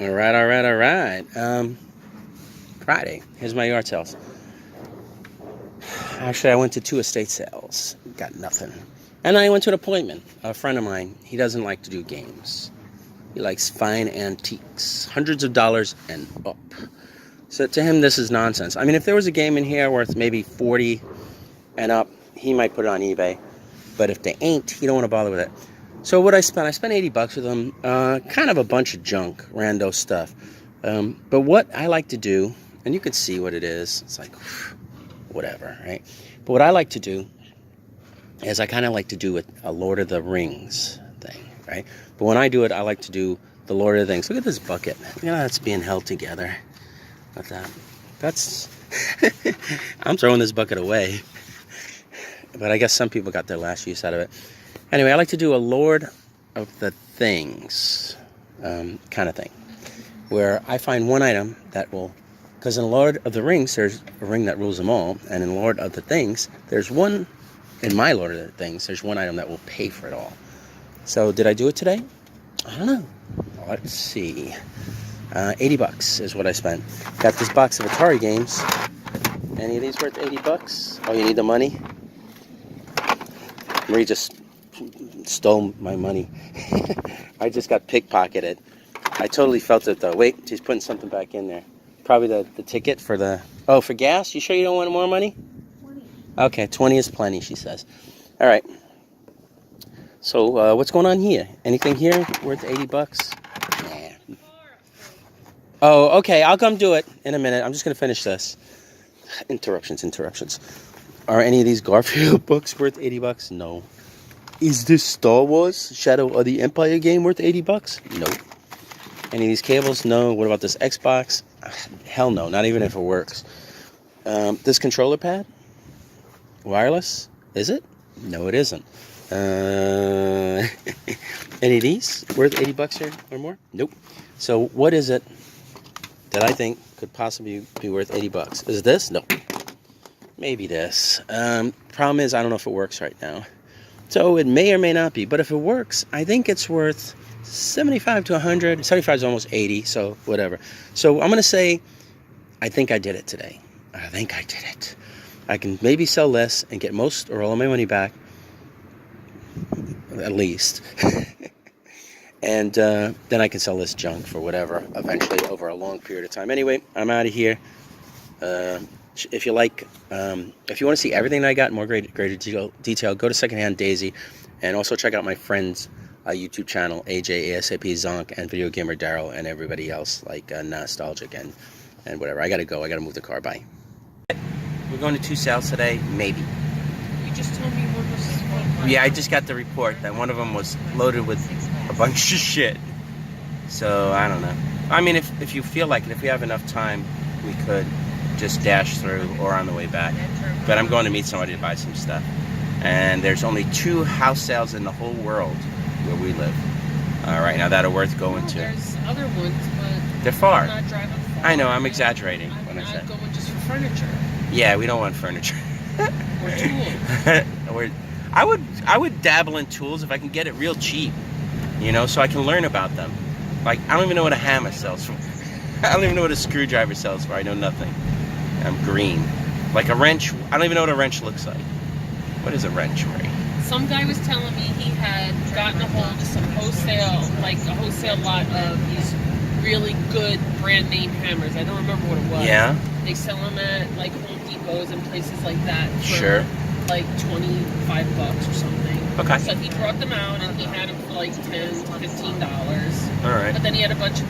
All right. Friday. Here's my yard sales. Actually, I went to 2 estate sales. Got nothing. And I went to an appointment. A friend of mine, he doesn't like to do games. He likes fine antiques. Hundreds of dollars and up. So to him, this is nonsense. I mean, if there was a game in here worth maybe 40 and up, he might put it on eBay. But if they ain't, he don't want to bother with it. So what I spent 80 bucks with them. Kind of a bunch of junk, rando stuff. But what I like to do, and you can see what it is. It's like, whatever, right? But what I like to do is I kind of like to do a Lord of the Rings thing, right? But when I do it, I like to do the Lord of the Things. Look at this bucket. You know, that's being held together. Like that. That's... I'm throwing this bucket away. But I guess some people got their last use out of it. Anyway, I like to do a Lord of the Things kind of thing. Where I find one item that will... Because in Lord of the Rings, there's a ring that rules them all. And in Lord of the Things, there's one... In my Lord of the Things, there's one item that will pay for it all. So, did I do it today? I don't know. Let's see. 80 bucks is what I spent. Got this box of Atari games. Any of these worth 80 bucks? Oh, you need the money? Marie just stole my money. I just got pickpocketed. I totally felt it, though. Wait, she's putting something back in there. Probably the ticket for the... Oh, for gas? You sure you don't want more money? 20. Okay, 20 is plenty, she says. All right. So, what's going on here? Anything here worth 80 bucks? Nah. Oh, okay, I'll come do it in a minute. I'm just going to finish this. Interruptions. Are any of these Garfield books worth 80 bucks? No. Is this Star Wars Shadow of the Empire game worth 80 bucks? No. Any of these cables? No. What about this Xbox? Hell no, not even if it works. This controller pad? Wireless? Is it? No, it isn't. Any of these worth 80 bucks here or more? Nope. So what is it that I think could possibly be worth 80 bucks? Is it this? No. Maybe this. Problem is, I don't know if it works right now. So it may or may not be. But if it works, I think it's worth 75 to 100. 75 is almost 80, so whatever. So I'm going to say, I think I did it today. I think I did it. I can maybe sell less and get most or all of my money back. At least. And then I can sell this junk for whatever, eventually, over a long period of time. Anyway, I'm out of here. If you like, if you want to see everything I got in more greater detail, go to 2ndhanddaisy, and also check out my friend's YouTube channel, AJ, ASAP, Zonk, and Videogamerdayll, and everybody else, like Naztalgic and whatever. I gotta go. I gotta move the car. Bye. We're going to 2 sales today, maybe. You just told me one was... Yeah, I just got the report that one of them was loaded with a bunch of shit. So, I don't know. I mean, if you feel like it, if we have enough time, we could just dash through or on the way back. But I'm going to meet somebody to buy some stuff. And there's only 2 house sales in the whole world where we live. Right now, that are worth going to. There's other ones, but... They're far. I'm not driving far. I know, I'm exaggerating when I say. I'm not going just for furniture. Yeah, we don't want furniture. Or tools. I would dabble in tools if I can get it real cheap, you know, so I can learn about them. Like, I don't even know what a hammer sells for. I don't even know what a screwdriver sells for. I know nothing. I'm green. Like a wrench, I don't even know what a wrench looks like. What is a wrench, Marie? Some guy was telling me he had gotten a hold of some wholesale lot of these really good brand name hammers. I don't remember what it was. Yeah? They sell them at like Home Depots and places like that for Sure. like 25 bucks or something. Okay. So he brought them out and he had them for like $10, $15. All right. But then he had a bunch of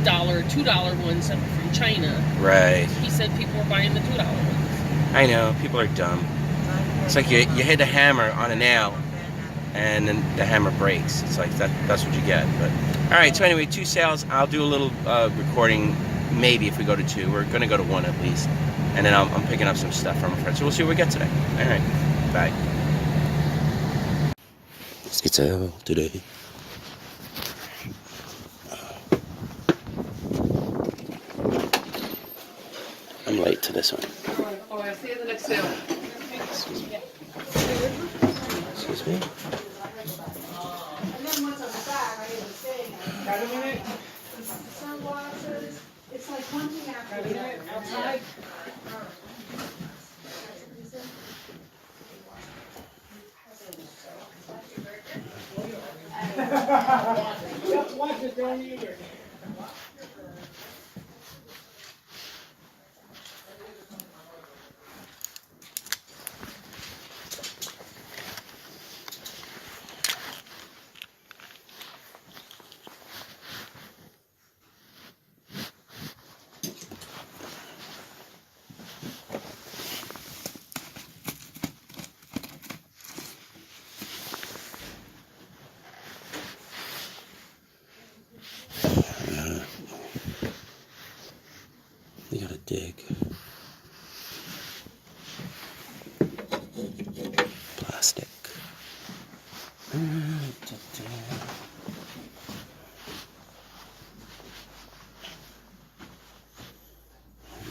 $1, $2 ones that were from China. Right. He said people were buying the $2 ones. I know, people are dumb. It's like you hit a hammer on a nail and then the hammer breaks. It's like that's what you get. But all right, so anyway, 2 sales. I'll do a little recording maybe if we go to 2. We're going to go to 1 at least. And then I'm picking up some stuff from a friend. So we'll see what we get today. All right. Bye. Let's get sale today. I'm late to this one. Oh, I'll see you at the next sale. Excuse me. Excuse me. Got a minute? glasses. It's like one thing after the other. Outside. Just watch it, don't eat it. You gotta dig. Plastic.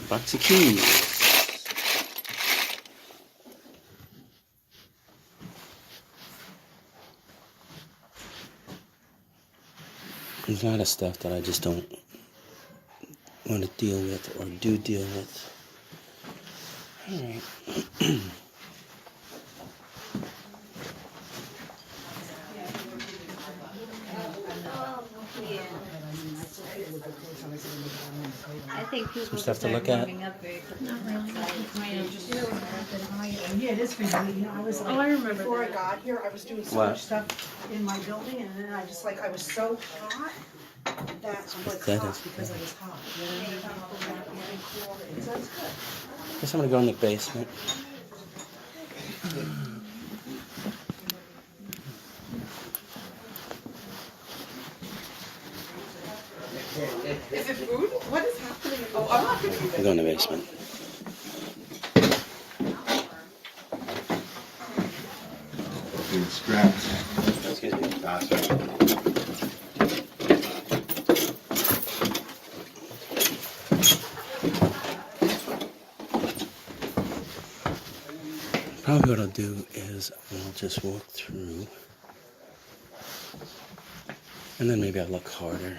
Box of keys. There's a lot of stuff that I just don't want to deal with or do deal with. Alright. I think people Some stuff to look at. Yeah, it is for you. You know, I was like, I remember before that. I got here, I was doing so What? much stuff in my building, and then I just like, I was so hot. That's what That hot is- because I was hot. You know what I mean? So it's good. Guess I'm gonna go in the basement. Is it food? What is happening? Oh, I'm not gonna I'll go in the basement. Being scrapped. Excuse me. Probably what I'll do is I'll just walk through, and then maybe I'll look harder.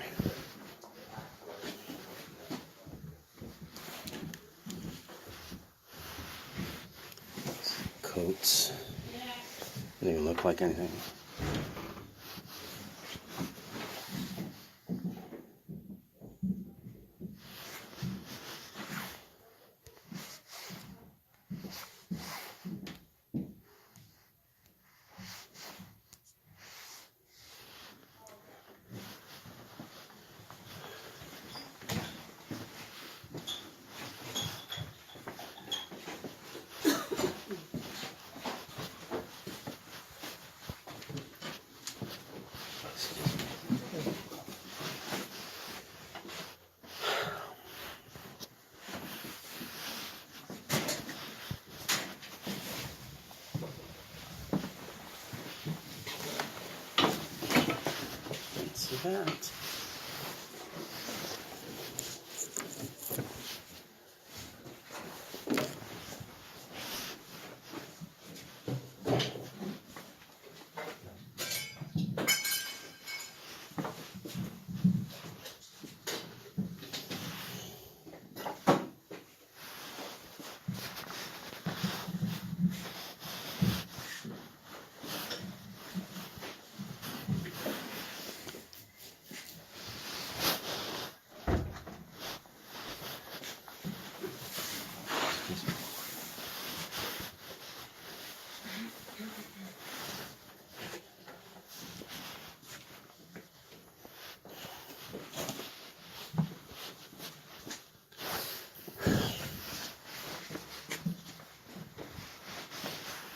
Coats. Don't even look like anything. See that?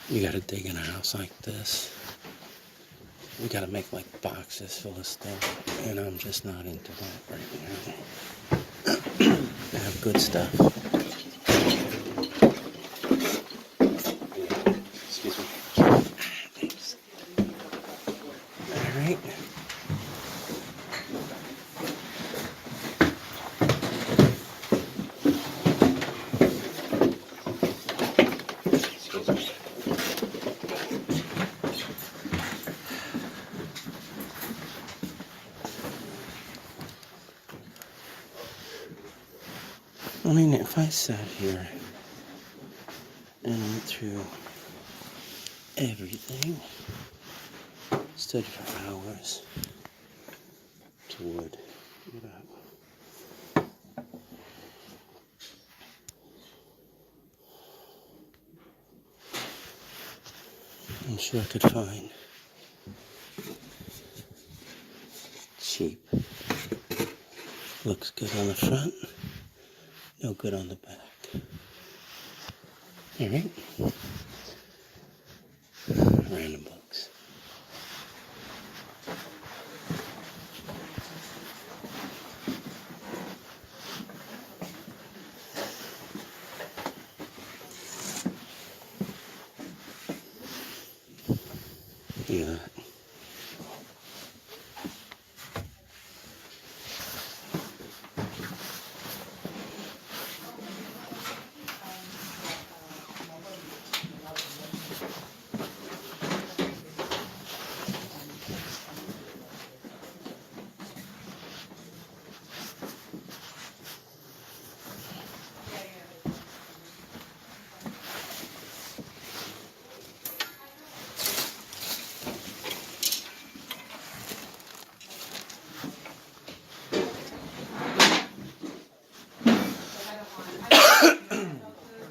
You gotta dig in a house like this. You gotta make like boxes full of stuff, and I'm just not into that right now. I have good stuff. Excuse me. Thanks. All right. Excuse me. I mean, if I sat here and went through everything, stood for hours to wood. Look at that. I'm sure I could find cheap. Looks good on the front, no good on the back. Alright. Random books. Yeah.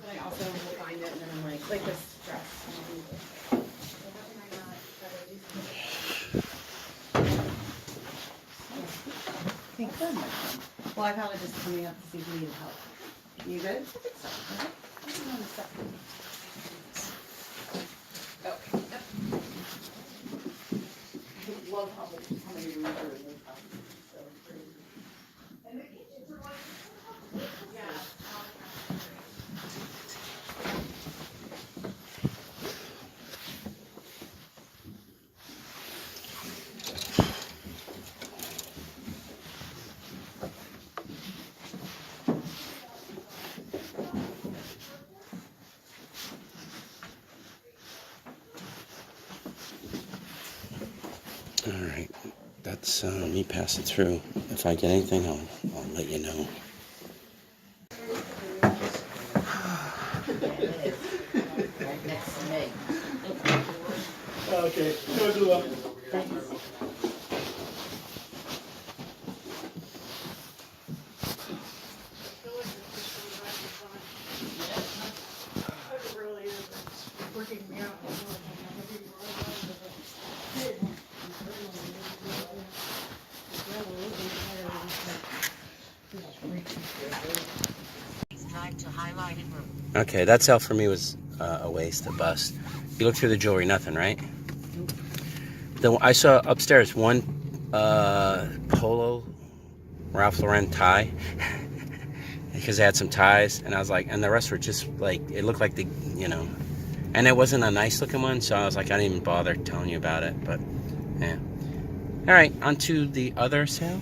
I also will find it and then I'm like this dress. Thanks. Well, I thought it was just coming up to see if you needed help. You good? I think so. Okay. Hang on a second. Okay. Yep. Love how many rooms are in this house. So crazy. And the kitchens are like, yeah. Alright, that's me passing through. If I get anything, I'll let you know. Right next to me. Okay, go do that. Okay, that sale for me was a waste, a bust. You look through the jewelry, nothing, right? I saw upstairs one polo Ralph Lauren tie because they had some ties, and I was like, and the rest were just like, it looked like the, and it wasn't a nice looking one, so I was like, I didn't even bother telling you about it, but yeah. All right, on to the other sale.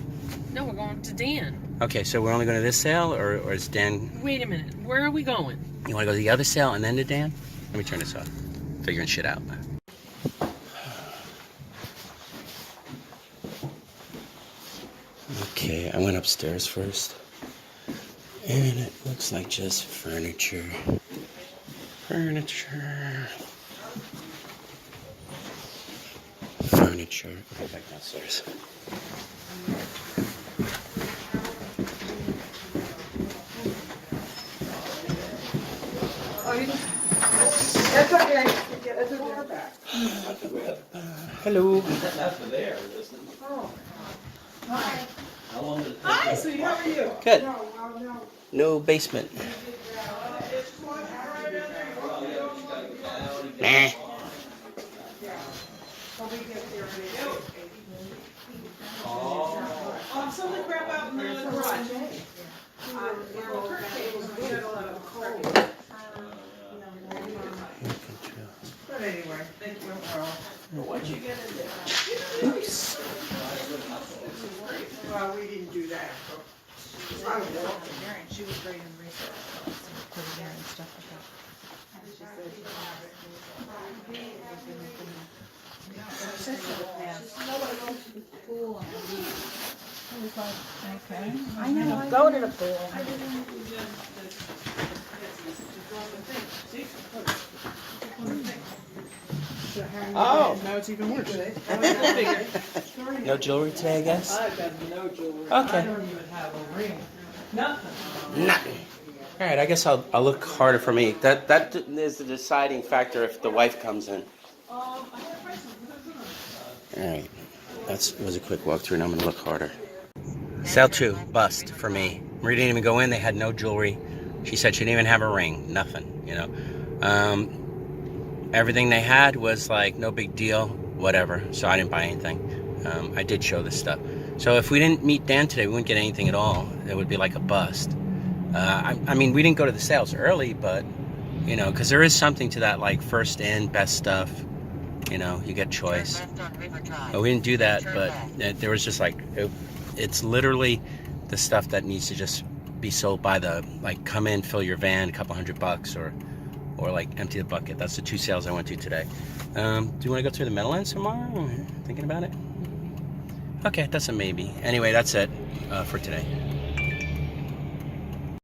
No, we're going to Dan. Okay, so we're only going to this sale, or is Dan? Wait a minute. Where are we going? You want to go to the other sale and then to Dan? Let me turn this off. Figuring shit out. Okay, I went upstairs first. And it looks like just furniture. Furniture. Furniture. Okay, back downstairs. That's okay. Yeah, that's okay. We're back. Hello. Oh. Hi. Hi, sweetie. How are you? Good. No. No basement. Nah. Some of the crap out in the garage. But anyway, thank you, Earl. What'd you get in there? Oops. Well, we didn't do that. I was walking there and she was great in research. Put in there and stuff like that. She said she no, but I said to the past. No, I go to the pool on the beach. It was like, okay. I know. Go to the pool. Oh. Now it's even worse. No jewelry today, I guess? I've got no jewelry. Okay. I don't even have a ring. Nothing. Nothing. All right, I guess I'll look harder for me. That is the deciding factor if the wife comes in. All right, that was a quick walkthrough, and I'm gonna look harder. Sale 2, bust for me. Marie didn't even go in. They had no jewelry. She said she didn't even have a ring. Nothing, you know. Everything they had was like no big deal, whatever. So I didn't buy anything. I did show this stuff. So if we didn't meet Dan today, we wouldn't get anything at all. It would be like a bust. I mean, we didn't go to the sales early, but, you know, because there is something to that, like, first in, best stuff. You know, you get choice. But we didn't do that, but there was just, like, it's literally the stuff that needs to just be sold by the, like, come in, fill your van, a couple $100, or like, empty the bucket. That's the 2 sales I went to today. Do you want to go through the Meadowlands tomorrow? Thinking about it? Okay, that's a maybe. Anyway, that's it for today.